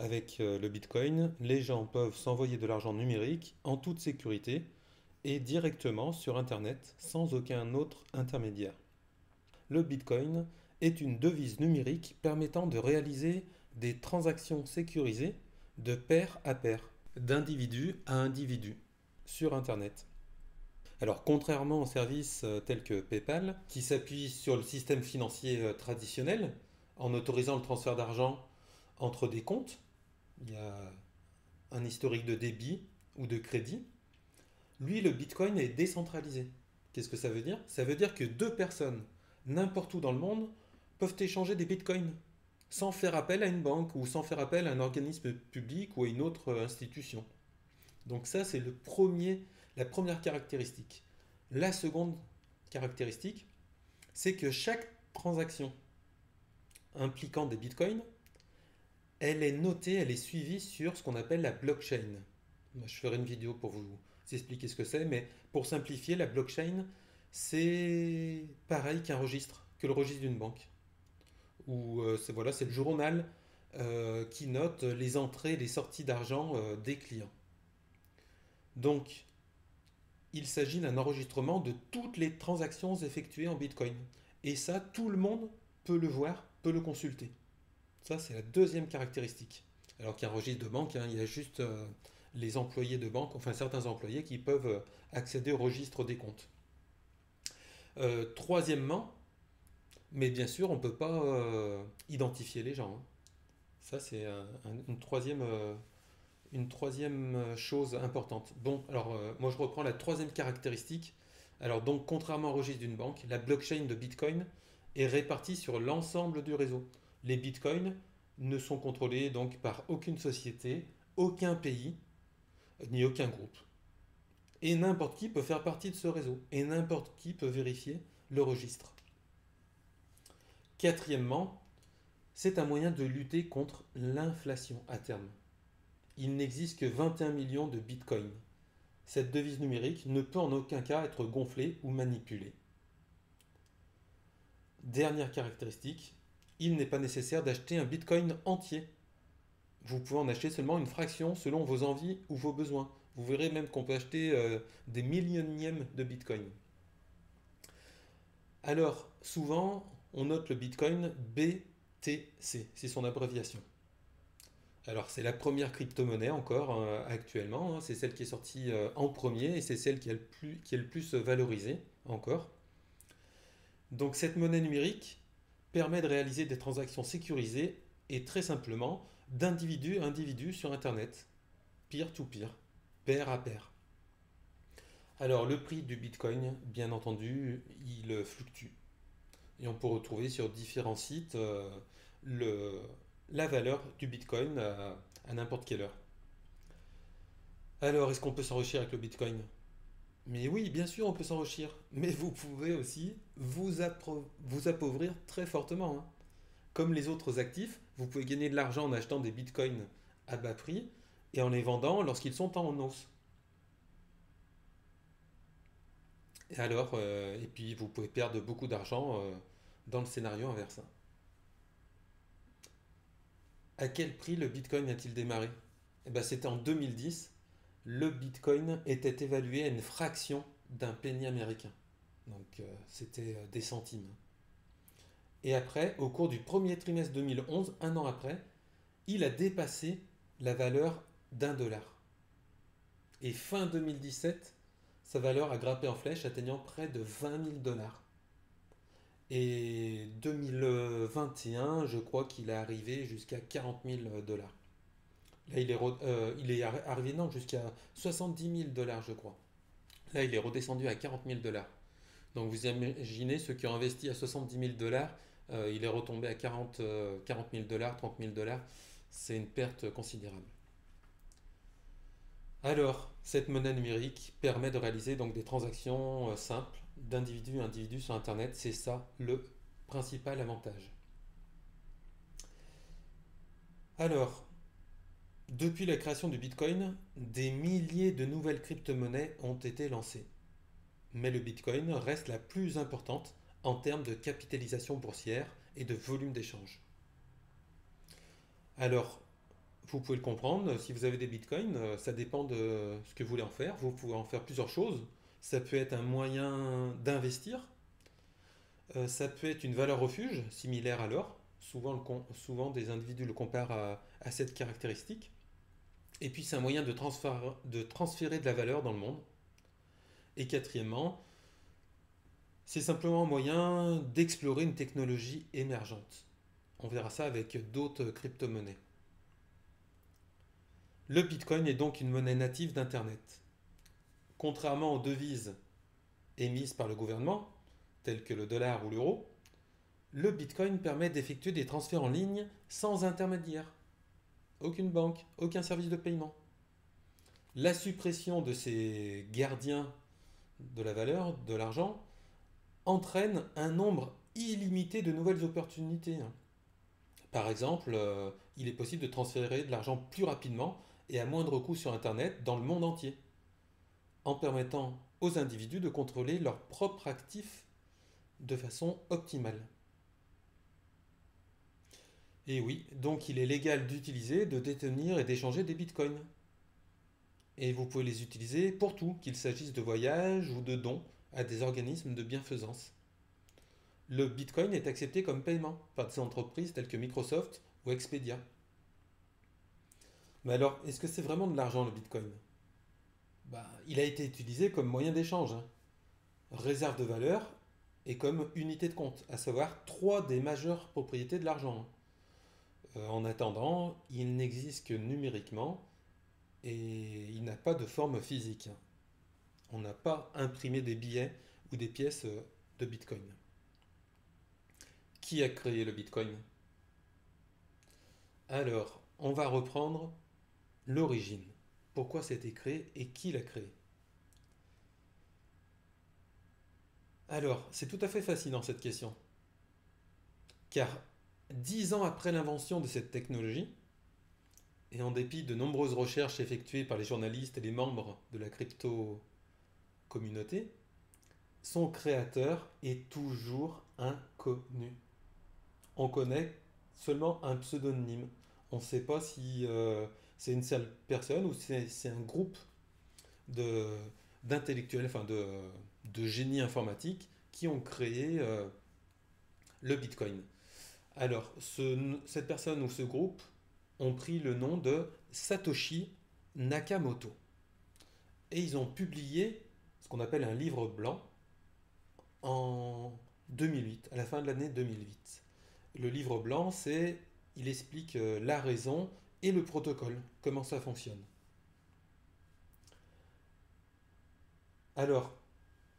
Avec le Bitcoin, les gens peuvent s'envoyer de l'argent numérique en toute sécurité et directement sur Internet sans aucun autre intermédiaire. Le Bitcoin est une devise numérique permettant de réaliser des transactions sécurisées de pair à pair, d'individu à individu, sur Internet. Alors, contrairement aux services tels que PayPal, qui s'appuient sur le système financier traditionnel, en autorisant le transfert d'argent entre des comptes, il y a un historique de débit ou de crédit. Lui, le Bitcoin est décentralisé. Qu'est-ce que ça veut dire? Ça veut dire que deux personnes, n'importe où dans le monde, peuvent échanger des Bitcoins sans faire appel à une banque ou sans faire appel à un organisme public ou à une autre institution. Donc ça, c'est la première caractéristique. La seconde caractéristique, c'est que chaque transaction impliquant des Bitcoins, elle est notée, elle est suivie sur ce qu'on appelle la blockchain. Moi, je ferai une vidéo pour vous expliquer ce que c'est, mais pour simplifier, la blockchain, c'est pareil qu'un registre, que le registre d'une banque. Où c'est le journal qui note les entrées et les sorties d'argent des clients. Donc, il s'agit d'un enregistrement de toutes les transactions effectuées en Bitcoin. Et ça, tout le monde peut le voir, peut le consulter. Ça, c'est la deuxième caractéristique. Alors qu'un registre de banque, il y a juste les employés de banque, enfin certains employés qui peuvent accéder au registre des comptes. Troisièmement, mais bien sûr, on ne peut pas identifier les gens, hein. Ça, c'est une troisième chose importante. Bon, alors moi je reprends la troisième caractéristique. Alors donc, contrairement au registre d'une banque, la blockchain de Bitcoin est répartie sur l'ensemble du réseau. Les Bitcoins ne sont contrôlés donc par aucune société, aucun pays, ni aucun groupe. Et n'importe qui peut faire partie de ce réseau. Et n'importe qui peut vérifier le registre. Quatrièmement, c'est un moyen de lutter contre l'inflation à terme. Il n'existe que 21 millions de bitcoins. Cette devise numérique ne peut en aucun cas être gonflée ou manipulée. Dernière caractéristique, il n'est pas nécessaire d'acheter un bitcoin entier. Vous pouvez en acheter seulement une fraction selon vos envies ou vos besoins. Vous verrez même qu'on peut acheter des millionièmes de bitcoin. Alors, souvent, on note le bitcoin BTC, c'est son abréviation. Alors, c'est la première crypto-monnaie encore actuellement, hein. C'est celle qui est sortie en premier et c'est celle qui est le plus valorisée encore. Donc, cette monnaie numérique permet de réaliser des transactions sécurisées et très simplement d'individu à individu sur Internet, peer-to-peer, pair à pair. Alors, le prix du Bitcoin, bien entendu, il fluctue. Et on peut retrouver sur différents sites le, la valeur du Bitcoin à n'importe quelle heure. Alors, est-ce qu'on peut s'enrichir avec le Bitcoin? Mais oui, bien sûr, on peut s'enrichir. Mais vous pouvez aussi vous appauvrir très fortement, hein. Comme les autres actifs, vous pouvez gagner de l'argent en achetant des bitcoins à bas prix et en les vendant lorsqu'ils sont en hausse. Et puis vous pouvez perdre beaucoup d'argent dans le scénario inverse. À quel prix le bitcoin a-t-il démarré? Eh ben, c'était en 2010. Le bitcoin était évalué à une fraction d'un penny américain. Donc c'était des centimes. Et après, au cours du premier trimestre 2011, un an après, il a dépassé la valeur d'1 dollar. Et fin 2017, sa valeur a grimpé en flèche, atteignant près de 20 000 dollars. Et 2021, je crois qu'il est arrivé jusqu'à 40 000 dollars. Là, il est arrivé, non, jusqu'à 70 000 dollars, je crois. Là, il est redescendu à 40 000 dollars. Donc, vous imaginez, ceux qui ont investi à 70 000 dollars, il est retombé à 40 000 dollars, 30 000 dollars. C'est une perte considérable. Alors, cette monnaie numérique permet de réaliser donc des transactions simples d'individu à individu sur Internet. C'est ça le principal avantage. Alors, depuis la création du Bitcoin, des milliers de nouvelles crypto-monnaies ont été lancées. Mais le Bitcoin reste la plus importante en termes de capitalisation boursière et de volume d'échange. Alors, vous pouvez le comprendre, si vous avez des bitcoins, ça dépend de ce que vous voulez en faire. Vous pouvez en faire plusieurs choses. Ça peut être un moyen d'investir. Ça peut être une valeur refuge, similaire à l'or. Souvent, des individus le comparent à cette caractéristique. Et puis, c'est un moyen de transférer de la valeur dans le monde. Et quatrièmement, c'est simplement un moyen d'explorer une technologie émergente. On verra ça avec d'autres crypto-monnaies. Le Bitcoin est donc une monnaie native d'Internet. Contrairement aux devises émises par le gouvernement, telles que le dollar ou l'euro, le Bitcoin permet d'effectuer des transferts en ligne sans intermédiaire. Aucune banque, aucun service de paiement. La suppression de ces gardiens de la valeur, de l'argent, entraîne un nombre illimité de nouvelles opportunités. Par exemple, il est possible de transférer de l'argent plus rapidement et à moindre coût sur Internet dans le monde entier, en permettant aux individus de contrôler leurs propres actifs de façon optimale. Et oui, donc il est légal d'utiliser, de détenir et d'échanger des bitcoins. Et vous pouvez les utiliser pour tout, qu'il s'agisse de voyages ou de dons à des organismes de bienfaisance. Le bitcoin est accepté comme paiement par des entreprises telles que Microsoft ou Expedia. Mais alors, est-ce que c'est vraiment de l'argent le bitcoin? Il a été utilisé comme moyen d'échange, réserve de valeur et comme unité de compte, à savoir trois des majeures propriétés de l'argent. En attendant, il n'existe que numériquement et il n'a pas de forme physique. On n'a pas imprimé des billets ou des pièces de bitcoin. Qui a créé le bitcoin? Alors, on va reprendre l'origine. Pourquoi c'était créé et qui l'a créé? Alors, c'est tout à fait fascinant cette question. Car 10 ans après l'invention de cette technologie, et en dépit de nombreuses recherches effectuées par les journalistes et les membres de la crypto-communauté, son créateur est toujours inconnu. On connaît seulement un pseudonyme. On ne sait pas si c'est une seule personne ou c'est un groupe de, d'intellectuels, de génies informatiques qui ont créé le Bitcoin. Alors, cette personne ou ce groupe ont pris le nom de Satoshi Nakamoto. Et ils ont publié ce qu'on appelle un livre blanc en 2008, à la fin de l'année 2008. Le livre blanc, il explique la raison et le protocole, comment ça fonctionne. Alors,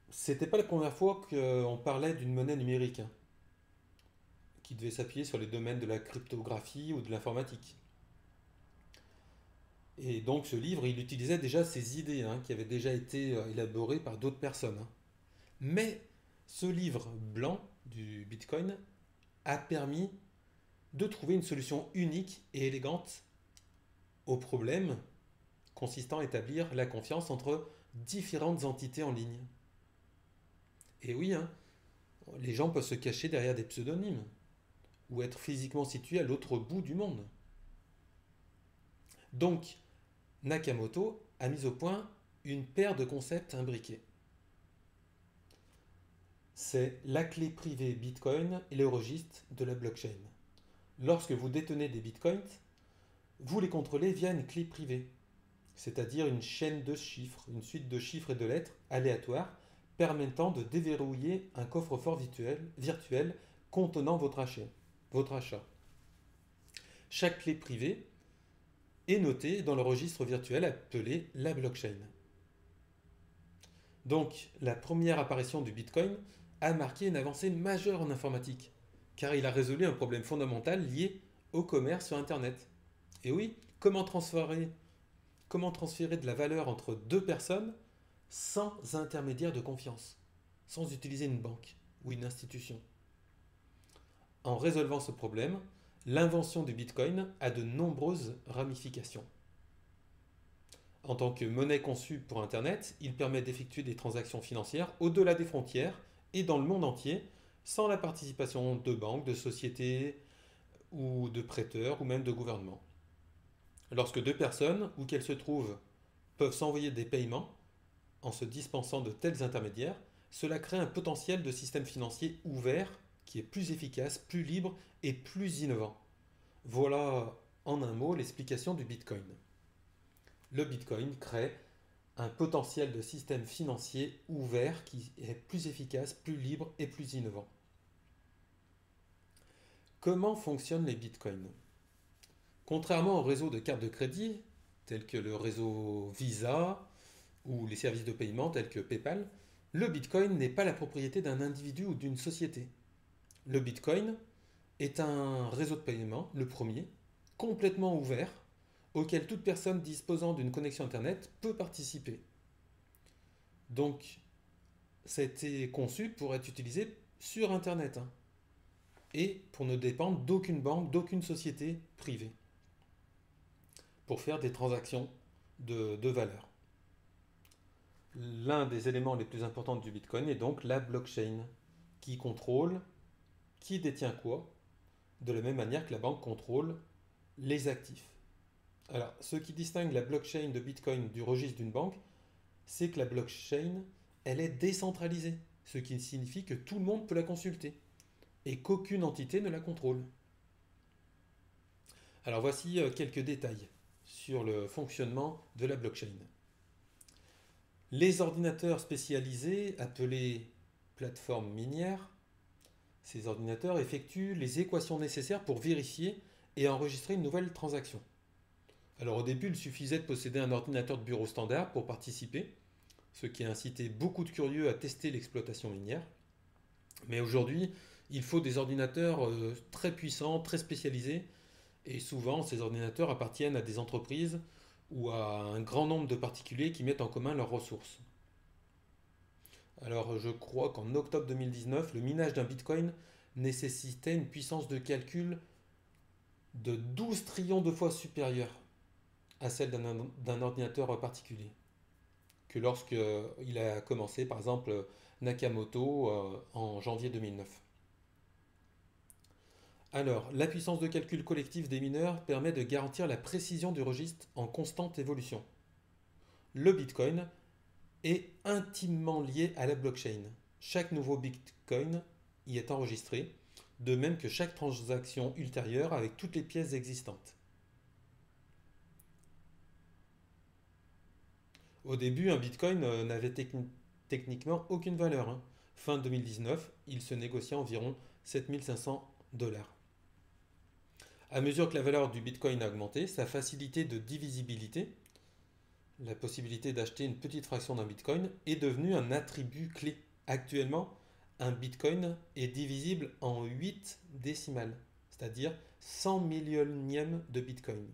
c'était pas la première fois qu'on parlait d'une monnaie numérique, qui devait s'appuyer sur les domaines de la cryptographie ou de l'informatique. Et donc ce livre, il utilisait déjà ces idées qui avaient déjà été élaborées par d'autres personnes. Mais ce livre blanc du Bitcoin a permis de trouver une solution unique et élégante au problème consistant à établir la confiance entre différentes entités en ligne. Et oui, les gens peuvent se cacher derrière des pseudonymes ou être physiquement situés à l'autre bout du monde. Donc, Nakamoto a mis au point une paire de concepts imbriqués. C'est la clé privée Bitcoin et le registre de la blockchain. Lorsque vous détenez des Bitcoins, vous les contrôlez via une clé privée, c'est-à-dire une chaîne de chiffres, une suite de chiffres et de lettres aléatoires permettant de déverrouiller un coffre-fort virtuel contenant votre achat. Chaque clé privée est notée dans le registre virtuel appelé la blockchain. Donc, la première apparition du Bitcoin a marqué une avancée majeure en informatique, car il a résolu un problème fondamental lié au commerce sur Internet. Et oui, comment transférer de la valeur entre deux personnes sans intermédiaire de confiance, sans utiliser une banque ou une institution? En résolvant ce problème, l'invention du Bitcoin a de nombreuses ramifications. En tant que monnaie conçue pour Internet, il permet d'effectuer des transactions financières au-delà des frontières et dans le monde entier, sans la participation de banques, de sociétés ou de prêteurs ou même de gouvernements. Lorsque deux personnes, où qu'elles se trouvent, peuvent s'envoyer des paiements en se dispensant de tels intermédiaires, cela crée un potentiel de système financier ouvert qui est plus efficace, plus libre et plus innovant. Voilà en un mot l'explication du Bitcoin. Le Bitcoin crée un potentiel de système financier ouvert qui est plus efficace, plus libre et plus innovant. Comment fonctionnent les bitcoins? Contrairement au réseau de cartes de crédit, tels que le réseau Visa ou les services de paiement tels que PayPal, le bitcoin n'est pas la propriété d'un individu ou d'une société. Le bitcoin est un réseau de paiement, le premier, complètement ouvert, auquel toute personne disposant d'une connexion Internet peut participer. Donc, ça a été conçu pour être utilisé sur Internet, hein, et pour ne dépendre d'aucune banque, d'aucune société privée, pour faire des transactions de valeur. L'un des éléments les plus importants du Bitcoin est donc la blockchain, qui contrôle qui détient quoi, de la même manière que la banque contrôle les actifs. Alors, ce qui distingue la blockchain de Bitcoin du registre d'une banque, c'est que la blockchain, elle est décentralisée, ce qui signifie que tout le monde peut la consulter et qu'aucune entité ne la contrôle. Alors voici quelques détails sur le fonctionnement de la blockchain. Les ordinateurs spécialisés, appelés plateformes minières, ces ordinateurs effectuent les équations nécessaires pour vérifier et enregistrer une nouvelle transaction. Alors au début, il suffisait de posséder un ordinateur de bureau standard pour participer, ce qui a incité beaucoup de curieux à tester l'exploitation minière. Mais aujourd'hui, il faut des ordinateurs très puissants, très spécialisés, et souvent ces ordinateurs appartiennent à des entreprises ou à un grand nombre de particuliers qui mettent en commun leurs ressources. Alors je crois qu'en octobre 2019, le minage d'un bitcoin nécessitait une puissance de calcul de 12 trillions de fois supérieure à celle d'un ordinateur particulier que lorsqu'il a commencé, par exemple, Nakamoto en janvier 2009. Alors, la puissance de calcul collectif des mineurs permet de garantir la précision du registre en constante évolution. Le Bitcoin est intimement lié à la blockchain. Chaque nouveau Bitcoin y est enregistré, de même que chaque transaction ultérieure avec toutes les pièces existantes. Au début, un Bitcoin n'avait techniquement aucune valeur, hein. Fin 2019, il se négociait environ 7500 $. À mesure que la valeur du Bitcoin a augmenté, sa facilité de divisibilité, la possibilité d'acheter une petite fraction d'un Bitcoin, est devenue un attribut clé. Actuellement, un Bitcoin est divisible en 8 décimales, c'est-à-dire 100 millionièmes de Bitcoin.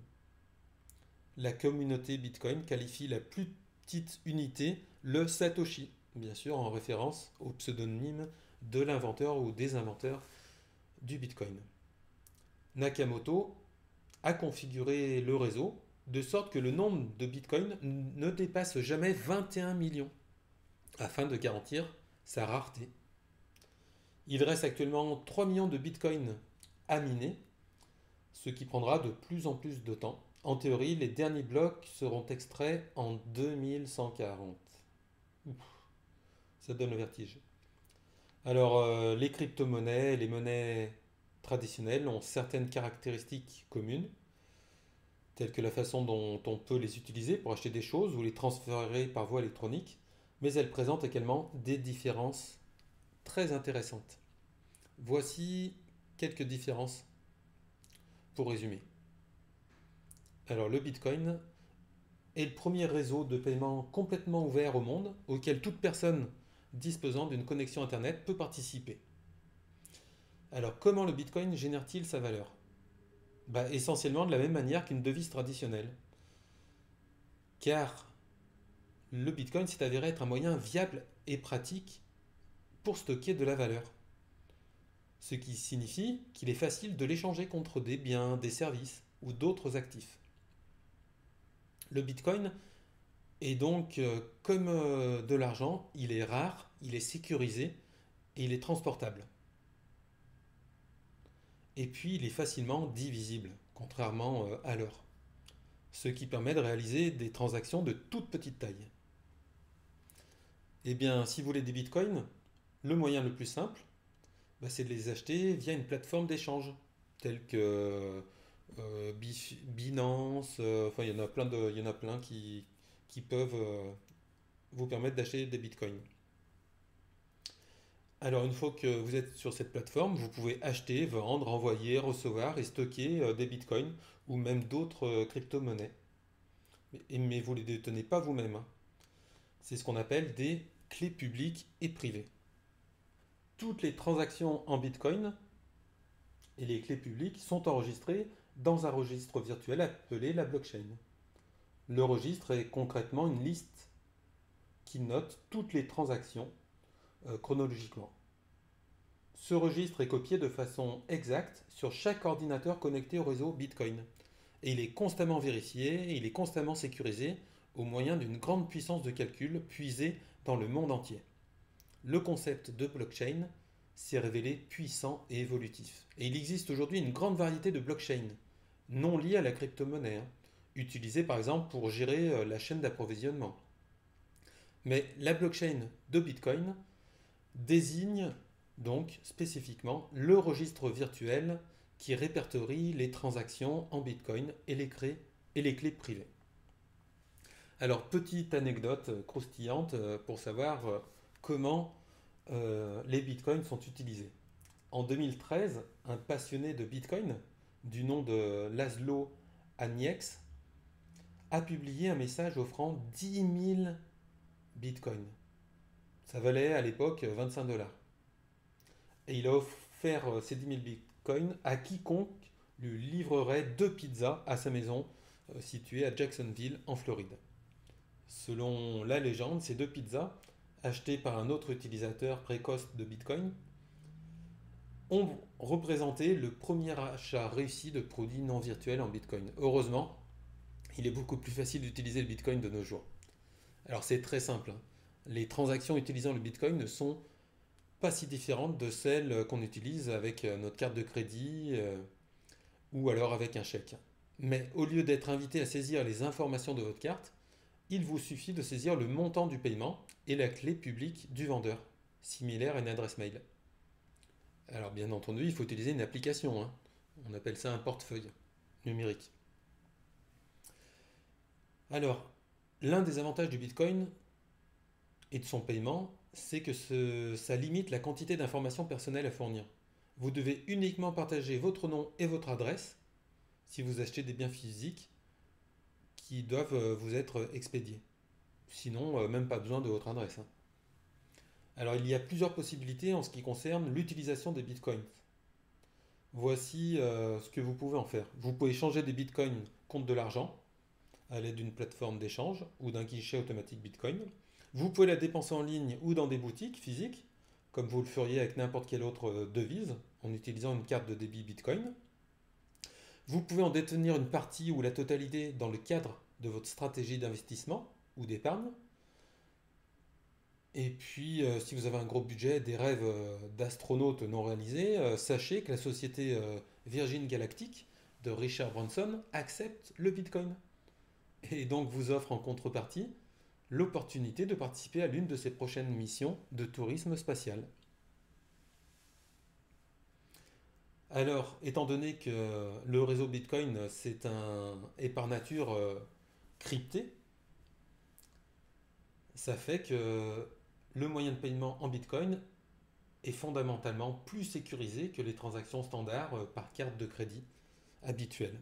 La communauté Bitcoin qualifie la plus petite unité le Satoshi, bien sûr en référence au pseudonyme de l'inventeur ou des inventeurs du Bitcoin. Nakamoto a configuré le réseau de sorte que le nombre de Bitcoin ne dépasse jamais 21 millions, afin de garantir sa rareté. Il reste actuellement 3 millions de Bitcoin à miner, ce qui prendra de plus en plus de temps. En théorie, les derniers blocs seront extraits en 2140. Ouf, ça donne le vertige. Alors, les crypto-monnaies, les monnaies traditionnelles ont certaines caractéristiques communes, telles que la façon dont on peut les utiliser pour acheter des choses ou les transférer par voie électronique, mais elles présentent également des différences très intéressantes. Voici quelques différences pour résumer. Alors, le Bitcoin est le premier réseau de paiement complètement ouvert au monde auquel toute personne disposant d'une connexion Internet peut participer. Alors, comment le Bitcoin génère-t-il sa valeur? Essentiellement de la même manière qu'une devise traditionnelle. Car le Bitcoin s'est avéré être un moyen viable et pratique pour stocker de la valeur. Ce qui signifie qu'il est facile de l'échanger contre des biens, des services ou d'autres actifs. Le Bitcoin est donc, comme de l'argent, il est rare, il est sécurisé et il est transportable. Et puis il est facilement divisible, contrairement à l'or. ce qui permet de réaliser des transactions de toute petite taille. Eh bien, si vous voulez des bitcoins, le moyen le plus simple, c'est de les acheter via une plateforme d'échange, telle que Binance, enfin il y en a plein qui peuvent vous permettre d'acheter des bitcoins. Alors une fois que vous êtes sur cette plateforme, vous pouvez acheter, vendre, envoyer, recevoir et stocker des bitcoins ou même d'autres crypto-monnaies. Mais vous ne les détenez pas vous-même, hein. C'est ce qu'on appelle des clés publiques et privées. Toutes les transactions en bitcoin et les clés publiques sont enregistrées dans un registre virtuel appelé la blockchain. Le registre est concrètement une liste qui note toutes les transactions chronologiquement. Ce registre est copié de façon exacte sur chaque ordinateur connecté au réseau Bitcoin. Et il est constamment vérifié et il est constamment sécurisé au moyen d'une grande puissance de calcul puisée dans le monde entier. Le concept de blockchain s'est révélé puissant et évolutif. Et il existe aujourd'hui une grande variété de blockchains, non liées à la crypto-monnaie, hein, utilisées par exemple pour gérer la chaîne d'approvisionnement. Mais la blockchain de Bitcoin désigne donc spécifiquement le registre virtuel qui répertorie les transactions en Bitcoin et les clés privées. Alors, petite anecdote croustillante pour savoir comment les bitcoins sont utilisés. En 2013, un passionné de bitcoin du nom de Laszlo Anieks a publié un message offrant 10 000 bitcoins. Ça valait à l'époque 25 dollars. Et il a offert ces 10 000 bitcoins à quiconque lui livrerait 2 pizzas à sa maison située à Jacksonville en Floride. Selon la légende, ces 2 pizzas, achetées par un autre utilisateur précoce de Bitcoin, ont représenté le premier achat réussi de produits non virtuels en Bitcoin. Heureusement, il est beaucoup plus facile d'utiliser le Bitcoin de nos jours. Alors c'est très simple, hein. Les transactions utilisant le Bitcoin ne sont pas si différentes de celles qu'on utilise avec notre carte de crédit ou alors avec un chèque. Mais au lieu d'être invité à saisir les informations de votre carte, il vous suffit de saisir le montant du paiement et la clé publique du vendeur, similaire à une adresse mail. Alors bien entendu, il faut utiliser une application, hein. On appelle ça un portefeuille numérique. Alors, l'un des avantages du Bitcoin et de son paiement, c'est que ça limite la quantité d'informations personnelles à fournir. Vous devez uniquement partager votre nom et votre adresse si vous achetez des biens physiques qui doivent vous être expédiés. Sinon, même pas besoin de votre adresse, hein. Alors, il y a plusieurs possibilités en ce qui concerne l'utilisation des bitcoins. Voici ce que vous pouvez en faire. Vous pouvez changer des bitcoins contre de l'argent à l'aide d'une plateforme d'échange ou d'un guichet automatique bitcoin. Vous pouvez la dépenser en ligne ou dans des boutiques physiques, comme vous le feriez avec n'importe quelle autre devise en utilisant une carte de débit bitcoin. Vous pouvez en détenir une partie ou la totalité dans le cadre de votre stratégie d'investissement ou d'épargne. Et puis, si vous avez un gros budget, des rêves d'astronautes non réalisés, sachez que la société Virgin Galactic de Richard Branson accepte le Bitcoin. Et donc vous offre en contrepartie l'opportunité de participer à l'une de ses prochaines missions de tourisme spatial. Alors, étant donné que le réseau Bitcoin est par nature crypté, ça fait que le moyen de paiement en Bitcoin est fondamentalement plus sécurisé que les transactions standards par carte de crédit habituelle.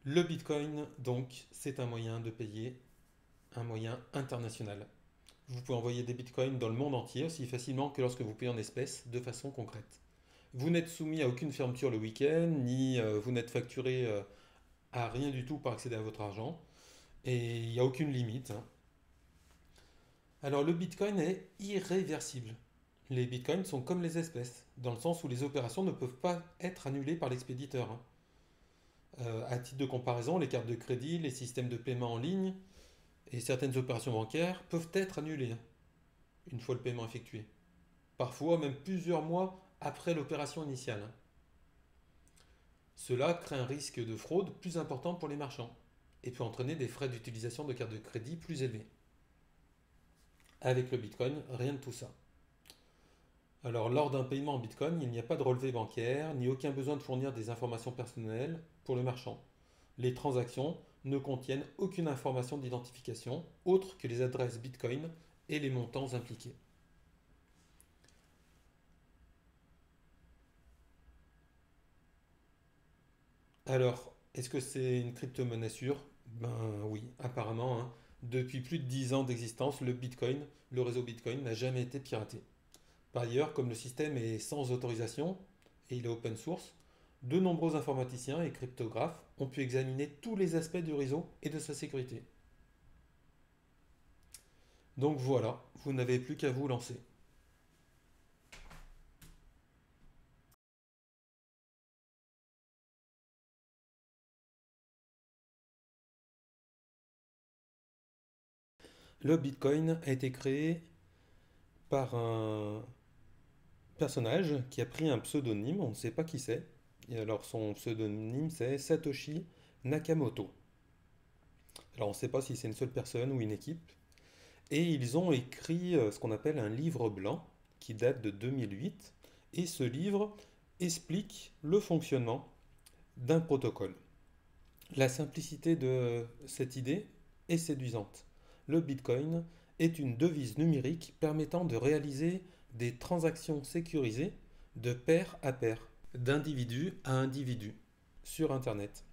Le Bitcoin, donc, c'est un moyen de payer, un moyen international. Vous pouvez envoyer des bitcoins dans le monde entier aussi facilement que lorsque vous payez en espèces de façon concrète. Vous n'êtes soumis à aucune fermeture le week-end, ni vous n'êtes facturé à rien du tout pour accéder à votre argent. Et il n'y a aucune limite, hein. Alors le bitcoin est irréversible. Les bitcoins sont comme les espèces, dans le sens où les opérations ne peuvent pas être annulées par l'expéditeur, hein. À titre de comparaison, les cartes de crédit, les systèmes de paiement en ligne et certaines opérations bancaires peuvent être annulées une fois le paiement effectué. Parfois même plusieurs mois après l'opération initiale. Cela crée un risque de fraude plus important pour les marchands et peut entraîner des frais d'utilisation de cartes de crédit plus élevés. Avec le Bitcoin, rien de tout ça. Alors, lors d'un paiement en Bitcoin, il n'y a pas de relevé bancaire, ni aucun besoin de fournir des informations personnelles pour le marchand. Les transactions ne contiennent aucune information d'identification autre que les adresses Bitcoin et les montants impliqués. Alors, est-ce que c'est une crypto-monnaie sûre? Ben oui, apparemment, hein. Depuis plus de 10 ans d'existence, le réseau Bitcoin n'a jamais été piraté. Par ailleurs, comme le système est sans autorisation et il est open source, de nombreux informaticiens et cryptographes ont pu examiner tous les aspects du réseau et de sa sécurité. Donc voilà, vous n'avez plus qu'à vous lancer. Le Bitcoin a été créé par un personnage qui a pris un pseudonyme, on ne sait pas qui c'est. Et alors son pseudonyme c'est Satoshi Nakamoto. Alors on ne sait pas si c'est une seule personne ou une équipe. Et ils ont écrit ce qu'on appelle un livre blanc qui date de 2008. Et ce livre explique le fonctionnement d'un protocole. La simplicité de cette idée est séduisante. Le Bitcoin est une devise numérique permettant de réaliser des transactions sécurisées de pair à pair, d'individu à individu, sur Internet.